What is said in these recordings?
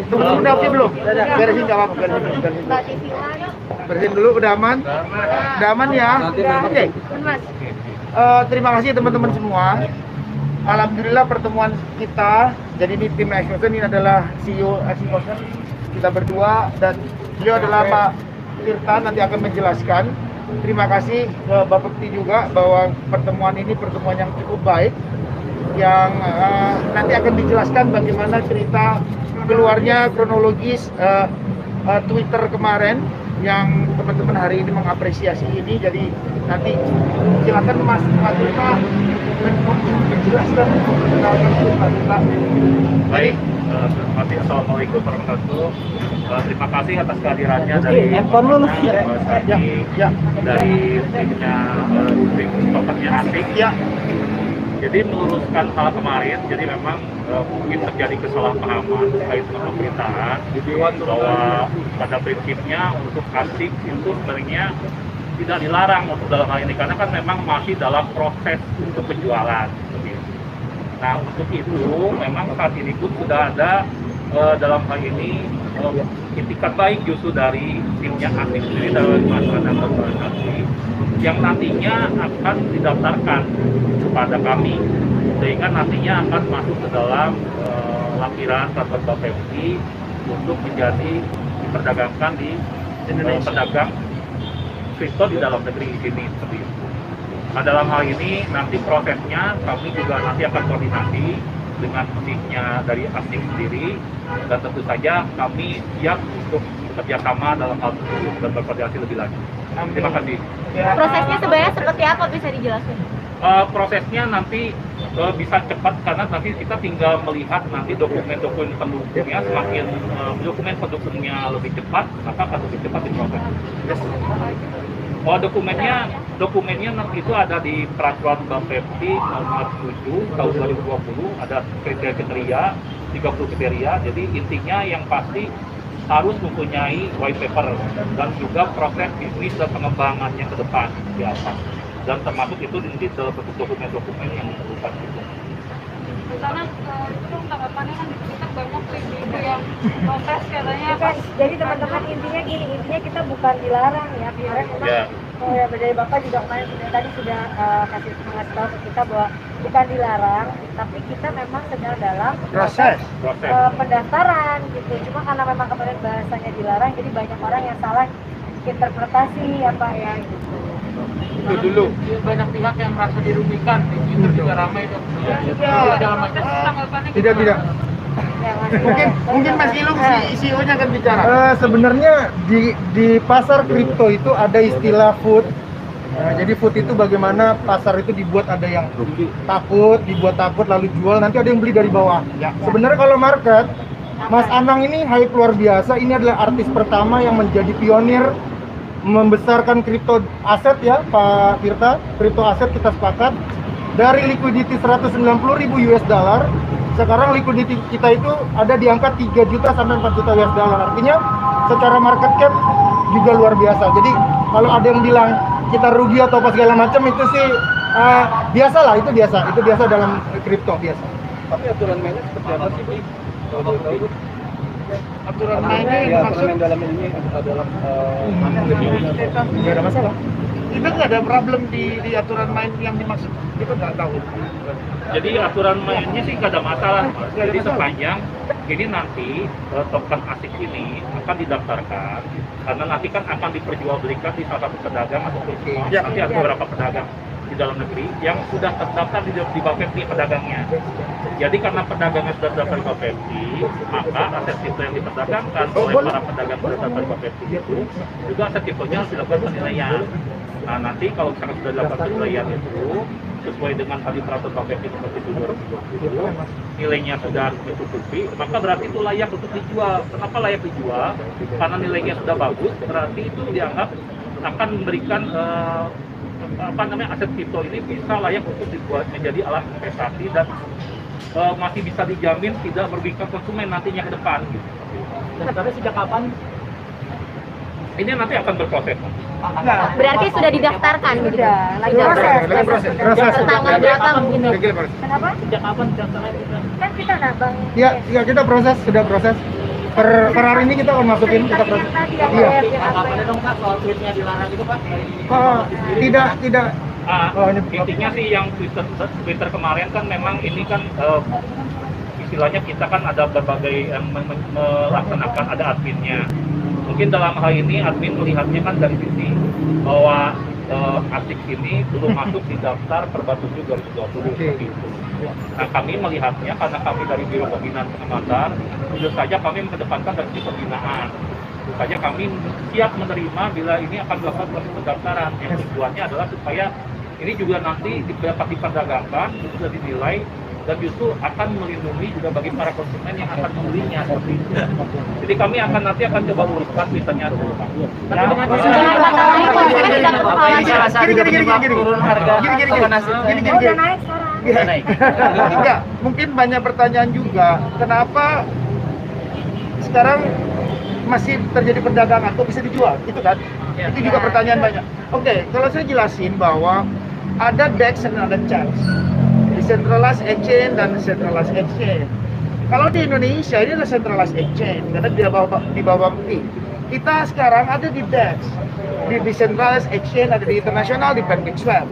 Tunggu udah oke belum? Beresin nggak apa-apa, beresin. Beresin dulu, udah aman? Udah aman ya? Oke. Terima kasih teman-teman semua. Alhamdulillah pertemuan kita, jadi di tim Exmotion ini adalah CEO Exmotion kita berdua dan beliau adalah Pak Tirta, nanti akan menjelaskan. Terima kasih ke Bapak Bekti juga bahwa pertemuan ini pertemuan yang cukup baik, yang nanti akan dijelaskan bagaimana cerita keluarnya kronologis Twitter kemarin yang teman-teman hari ini mengapresiasi ini. Jadi nanti silakan Mas Tirta menjelaskan mengenalkan Pak Tirta. Baik, terima kasih. Assalamualaikum warahmatullahi wabarakatuh. Terima kasih atas kehadirannya dari dari timnya tim stoppernya Asik. Jadi meluruskan hal kemarin, jadi memang mungkin terjadi kesalahpahaman terkait dengan pemerintahan bahwa pada prinsipnya untuk Asik itu sebenarnya tidak dilarang untuk dalam hal ini karena kan memang masih dalam proses untuk penjualan. Nah untuk itu memang saat ini pun sudah ada dalam hal ini itikat baik justru dari timnya Asik sendiri dalam masyarakat organisasi yang nantinya akan didaftarkan kepada kami sehingga nantinya akan masuk ke dalam lampiran peraturan Bapepti untuk menjadi diperdagangkan di pedagang kripto di dalam negeri di sini seperti itu. Nah dalam hal ini nanti prosesnya kami juga nanti akan koordinasi dengan timnya dari Asik sendiri dan tentu saja kami siap untuk kerjasama dalam hal tersebut dan berkoordinasi lebih lanjut. Terima kasih. Prosesnya sebenarnya seperti apa, bisa dijelaskan? Prosesnya nanti bisa cepat karena nanti kita tinggal melihat nanti dokumen-dokumen pendukungnya, semakin dokumen pendukungnya lebih cepat maka akan lebih cepat diproses. Dokumennya nanti itu ada di peraturan Bapepti nomor 7 tahun 2020, ada kriteria 30 kriteria. Jadi intinya yang pasti harus mempunyai white paper dan juga proses bisnis dan pengembangannya ke depan di atas. Dan termasuk itu nanti dalam bentuk dokumen-dokumen yang diperlukan itu. Karena itu tanggapannya kan kita banyak ibu yang protes katanya pas. Jadi teman-teman intinya gini, intinya kita bukan dilarang ya. Kemarin memang ya, dari Bapak juga kemarin tadi sudah kasih tahu ke kita bahwa bukan dilarang, tapi kita memang sedang dalam proses pendaftaran gitu. Cuma karena memang kemarin bahasanya dilarang, jadi banyak orang yang salah interpretasi apa ya gitu. Itu dulu. Banyak pihak yang merasa dirugikan, di Twitter juga ramai dong. Tidak. Mungkin Mas Ilung CEO-nya akan bicara. Sebenarnya di pasar kripto itu ada istilah food. Jadi food itu bagaimana pasar itu dibuat, ada yang dibuat takut lalu jual, nanti ada yang beli dari bawah. Sebenarnya kalau market, Mas Anang ini hype luar biasa. Ini adalah artis pertama yang menjadi pionir membesarkan kripto aset ya Pak Tirta. Kripto aset kita sepakat dari liquidity 190.000 US dollar, sekarang liquidity kita itu ada di angka 3 juta sampai 4 juta US dollar. Artinya secara market cap juga luar biasa. Jadi kalau ada yang bilang kita rugi atau apa segala macam itu sih biasa lah, itu biasa dalam kripto biasa. Tapi aturan mainnya seperti apa sih, Bu? Aturan mainnya maksud dalam ini adalah nggak ada masalah. Kita nggak ada problem di aturan main yang dimaksud, kita nggak tahu. Jadi aturan mainnya sih nggak ada masalah, Mas. Jadi sepanjang ini nanti token Asik ini akan didaftarkan karena nanti kan akan diperjualbelikan di salah satu pedagang atau nanti ada beberapa pedagang di dalam negeri yang sudah terdaftar di Bapepti pedagangnya. Jadi karena pedagangnya sudah terdaftar di Bapepti, maka aset kripto yang diperdagangkan oleh para pedagang sudah terdaftar di Bapepti itu juga aset kriptonya harus dilakukan penilaian. Nah nanti kalau misalkan sudah dilakukan penilaian itu sesuai dengan tadi peraturan Bapepti nomor 7 2020, nilainya sudah mencukupi, maka berarti itu layak untuk dijual. Kenapa layak dijual? Karena nilainya sudah bagus, berarti itu dianggap akan memberikan aset kripto ini bisa layak untuk dibuat menjadi alat investasi dan masih bisa dijamin tidak merugikan konsumen nantinya ke depan. Gitu. Tapi sejak kapan? Ini nanti akan berproses. Berarti sudah didaftarkan gitu. Lagi proses. Tanggal berapa mungkin? Kenapa? Sejak kapan daftarnya? Kan kita nabang. Ya kita sudah proses. Per hari ini kita akan masukin kita yang tadi yang iya. yang apa Ada dong Pak soal tweetnya dilarang itu Pak? Tidak. Ini Intinya sih yang Twitter kemarin kan memang ini kan istilahnya kita kan ada berbagai yang melaksanakan, ada adminnya. Mungkin dalam hal ini admin melihatnya kan dari sisi bahwa Asik ini belum masuk di daftar Perba 7 2020 seperti itu. Nah, kami melihatnya karena kami dari Biro Pembinaan Pengamatan, tentu saja kami mengedepankan dari sisi pembinaan. Tentu saja kami siap menerima bila ini akan dilakukan proses pendaftaran. Yang tujuannya adalah supaya ini juga nanti dapat diperdagangkan, itu sudah dinilai, dan justru akan melindungi juga bagi para konsumen yang akan membelinya seperti itu. Jadi kami nanti akan coba uruskan Twitternya dulu Pak. Gini. udah naik sekarang. Enggak, mungkin banyak pertanyaan juga. Kenapa sekarang masih terjadi perdagangan, kok bisa dijual? Itu kan? Itu juga pertanyaan banyak. Oke, kalau saya jelasin bahwa ada DEX dan ada CHEX, Decentralized Exchange dan Centralized Exchange. Kalau di Indonesia ini adalah Centralized Exchange karena di bawah BPI. Kita sekarang ada di DEX, di Decentralized Exchange, ada di internasional, di PancakeSwap.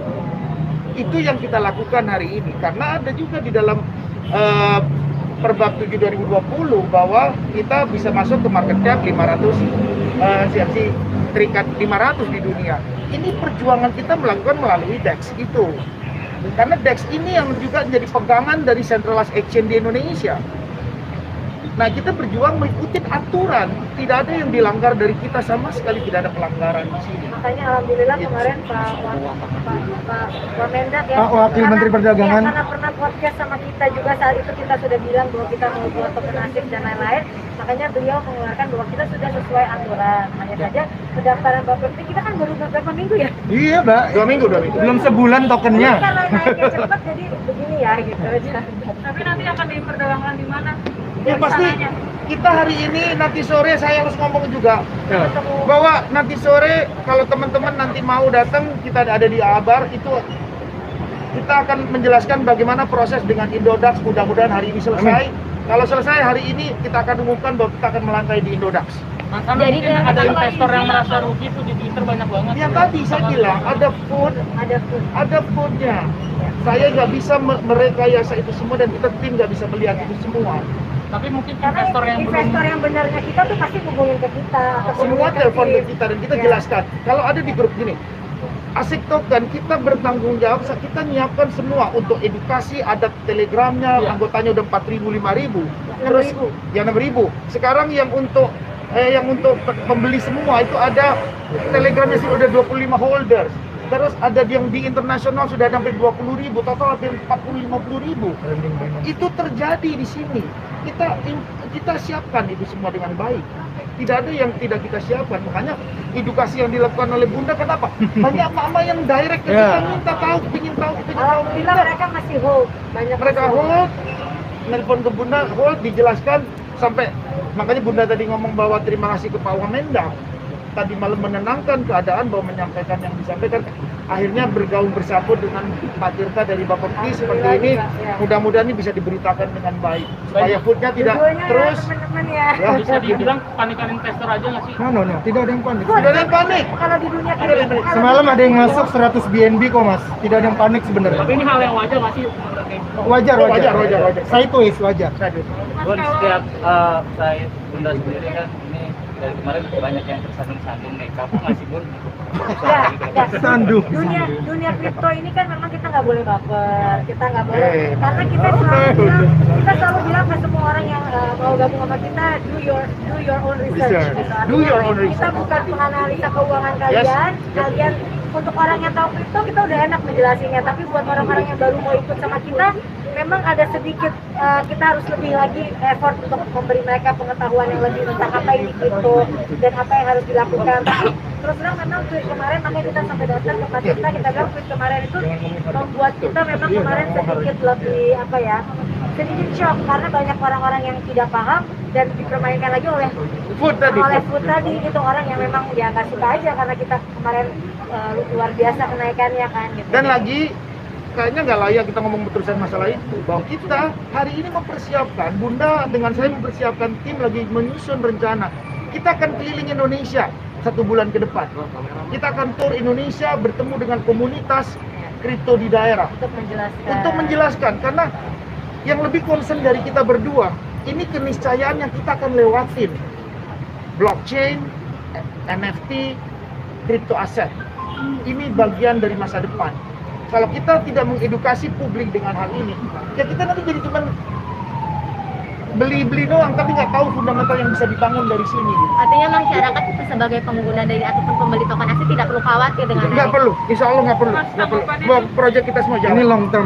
Itu yang kita lakukan hari ini karena ada juga di dalam Perba 7 2020 bahwa kita bisa masuk ke market cap 500 CFC terikat 500 di dunia. Ini perjuangan kita melakukan melalui DEX itu. Karena DEX ini yang juga menjadi pegangan dari Centralized Exchange di Indonesia. Nah, kita berjuang mengikuti aturan, tidak ada yang dilanggar dari kita, sama sekali tidak ada pelanggaran di sini. Makanya alhamdulillah kemarin Pak Wamendak ya, Wakil Menteri Perdagangan. Ya, karena pernah podcast sama kita juga saat itu kita sudah bilang bahwa kita mau buat token Asik dan lain-lain. Makanya beliau mengeluarkan bahwa kita sudah sesuai aturan. Hanya saja pendaftaran Bapepti kita kan baru beberapa minggu ya. Iya, Mbak. 2 minggu. Belum sebulan tokennya. Karena naiknya cepat jadi begini ya gitu aja. Tapi nanti akan diperdagangkan di mana? Ya pasti kita hari ini nanti sore saya harus ngomong juga bahwa nanti sore kalau teman-teman nanti mau datang, kita ada di Abar itu kita akan menjelaskan bagaimana proses dengan Indodax. Mudah-mudahan hari ini selesai. Kalau selesai hari ini kita akan umumkan bahwa kita akan melantai di Indodax. Karena mungkin ada investor yang merasa rugi itu di Twitter banyak banget. Yang tadi saya bilang ada foodnya. Saya nggak bisa merekayasa itu semua dan kita tim nggak bisa melihat itu semua. Tapi mungkin Karena investor yang benarnya kita tuh pasti hubungin ke kita. Semua telepon ke kita dan kita jelaskan. Kalau ada di grup gini, Asik Token kita bertanggung jawab, kita nyiapkan semua untuk edukasi, ada telegramnya, anggotanya udah 4.000, 5.000, terus ya 6.000. Sekarang yang untuk pembeli semua itu ada telegramnya sih udah 25 holders. Terus ada yang di internasional sudah sampai 20.000, total hampir 40-50.000. Itu terjadi di sini. Kita siapkan itu semua dengan baik. Tidak ada yang tidak kita siapkan. Makanya edukasi yang dilakukan oleh Bunda, kenapa? Banyak mama yang direct ke kita minta tahu, ingin tahu. Alhamdulillah mereka masih hold. Mereka hold, nelpon ke Bunda, hold, dijelaskan sampai makanya Bunda tadi ngomong bahwa terima kasih ke Pak Wamendak. Tadi malam menenangkan keadaan bahwa menyampaikan yang disampaikan, akhirnya bergaul bersatu dengan Pak Tirta dari Bapepti seperti ini. Mudah-mudahan ini bisa diberitakan dengan baik supaya foodnya tidak terus teman-teman ya. bisa dibilang panikan investor aja nggak sih? No, tidak ada yang panik. tidak ada yang panik. Kalau di dunia Tidak ada yang panik. Semalam ada yang masuk 100 BNB kok, Mas. Tidak ada yang panik sebenarnya. Tapi ini hal yang wajar nggak sih? Wajar. Wajar. Sideways wajar. Bun, setiap saya Bunda sendiri kan ini dari kemarin banyak yang tersandung-sandung nih. Kamu ngasih Bun? Ya. Sandung. Dunia kripto ini kan memang kita nggak boleh baper, kita nggak boleh karena kita selalu bilang ke semua orang yang mau gabung sama kita, do your own research. Do your own Kita research. bukan menganalisa keuangan kalian, kalian untuk orang yang tahu kripto kita udah enak menjelasinya, tapi buat orang-orang yang baru mau ikut sama kita, memang ada sedikit kita harus lebih lagi effort untuk memberi mereka pengetahuan yang lebih tentang apa ini kripto dan apa yang harus dilakukan. Tapi terus terang memang tweet kemarin makanya kita sampai datang ke Pak Tirta, kita bilang tweet kemarin itu membuat kita memang kemarin sedikit lebih sedikit shock karena banyak orang-orang yang tidak paham dan dipermainkan lagi oleh Food tadi. itu orang yang memang dia nggak suka aja karena kita kemarin luar biasa kenaikannya kan gitu. Dan lagi kayaknya nggak layak kita ngomong terusan masalah itu. Bahwa kita hari ini mempersiapkan, Bunda dengan saya mempersiapkan tim lagi menyusun rencana. Kita akan keliling Indonesia 1 bulan ke depan. Kita akan tur Indonesia bertemu dengan komunitas kripto di daerah untuk menjelaskan karena yang lebih concern dari kita berdua ini keniscayaan yang kita akan lewatin. Blockchain, NFT, crypto aset. Ini bagian dari masa depan. Kalau kita tidak mengedukasi publik dengan hal ini, ya kita nanti jadi cuma beli-beli doang, tapi nggak tahu fundamental yang bisa dibangun dari sini. Artinya masyarakat sebagai pengguna dari ataupun pembeli token aset tidak perlu khawatir dengan Nggak perlu, insya Allah nggak perlu. Buat proyek kita semua jalan. Ini long term.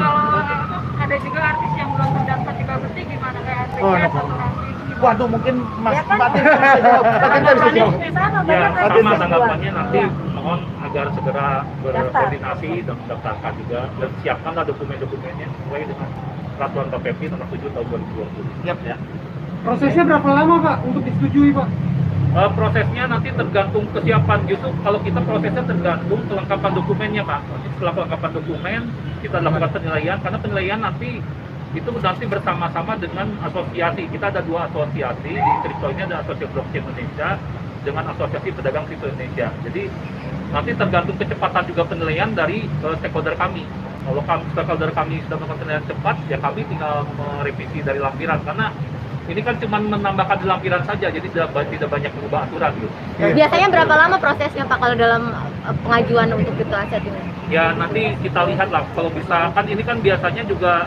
Ada juga artis yang belum terdaftar juga berarti gimana kayak artis Oh, atau kenapa? artis. Waduh, mungkin Mas Ya kan? Fatin bisa jawab. Fatin bisa jawab. Ya, sama tanggapannya nanti mohon agar segera berkoordinasi dan mendaftarkan juga dan siapkanlah dokumen-dokumennya sesuai dengan peraturan KPP nomor 7 tahun 2020. Siap. Ya. Prosesnya berapa lama Pak untuk disetujui Pak? Prosesnya nanti tergantung kesiapan, justru kalau kita prosesnya tergantung kelengkapan dokumennya Pak. Setelah kelengkapan dokumen kita lakukan penilaian, karena penilaian nanti itu nanti bersama-sama dengan asosiasi. Kita ada 2 asosiasi di kripto ini, ada Asosiasi Blockchain Indonesia dengan Asosiasi Pedagang Kripto Indonesia. Jadi nanti tergantung kecepatan juga penilaian dari stakeholder kami. Kalau stakeholder kami sudah melakukan penilaian cepat, ya kami tinggal merevisi dari lampiran karena ini kan cuma menambahkan di lampiran saja, jadi tidak banyak mengubah aturan gitu. Biasanya berapa lama prosesnya Pak kalau dalam pengajuan untuk crypto aset ini? Ya nanti kita lihat lah, kalau misalkan ini kan biasanya juga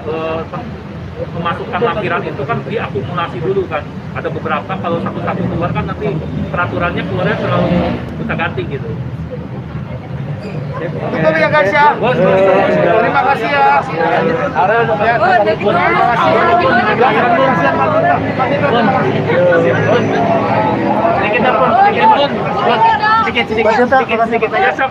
memasukkan lampiran itu kan diakumulasi dulu kan. Ada beberapa kalau satu-satu keluar kan nanti peraturannya keluarnya terlalu kita ganti gitu. Cukup ya guys ya. Terima kasih ya. Sedikit aja sob.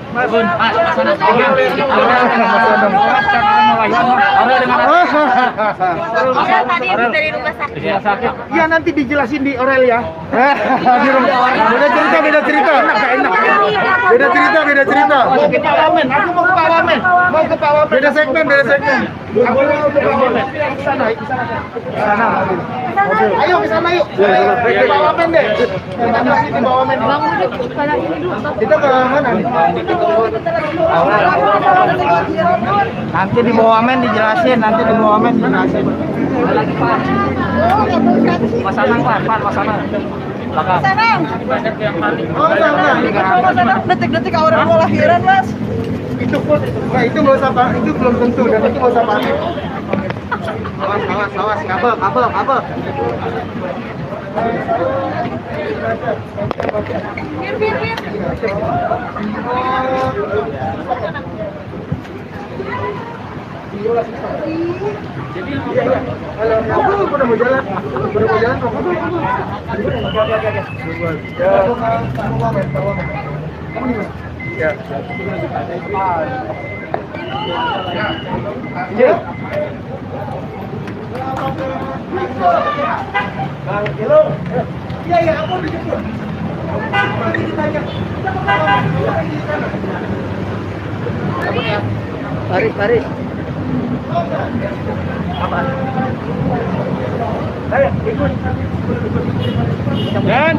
Tadi dari rumah sakit. Ya nanti dijelasin di Orel ya. Di rumah. Beda cerita. Beda cerita. Mau ke Pak Wamen. Aku mau ke Pak Wamen. Beda segmen. Aku mau ke Pak Wamen. Ke sana. Ayo ke sana yuk. Ke Pak Wamen deh. Kita masih di Pak Wamen. Kita ke mana nih? Nanti di bawah Wamen dijelasin. Mas Anang Pak, Mas Anang. Belakang. Detik-detik orang mau lahiran Mas. Itu pun, nah itu nggak usah Pak, itu belum tentu dan itu nggak usah panik. Awas, kabel. Halo, udah mau jalan. Ya. Iya, aku dijemput. Nanti ditanya. Paris. Apa? Ayo, ikut. Dan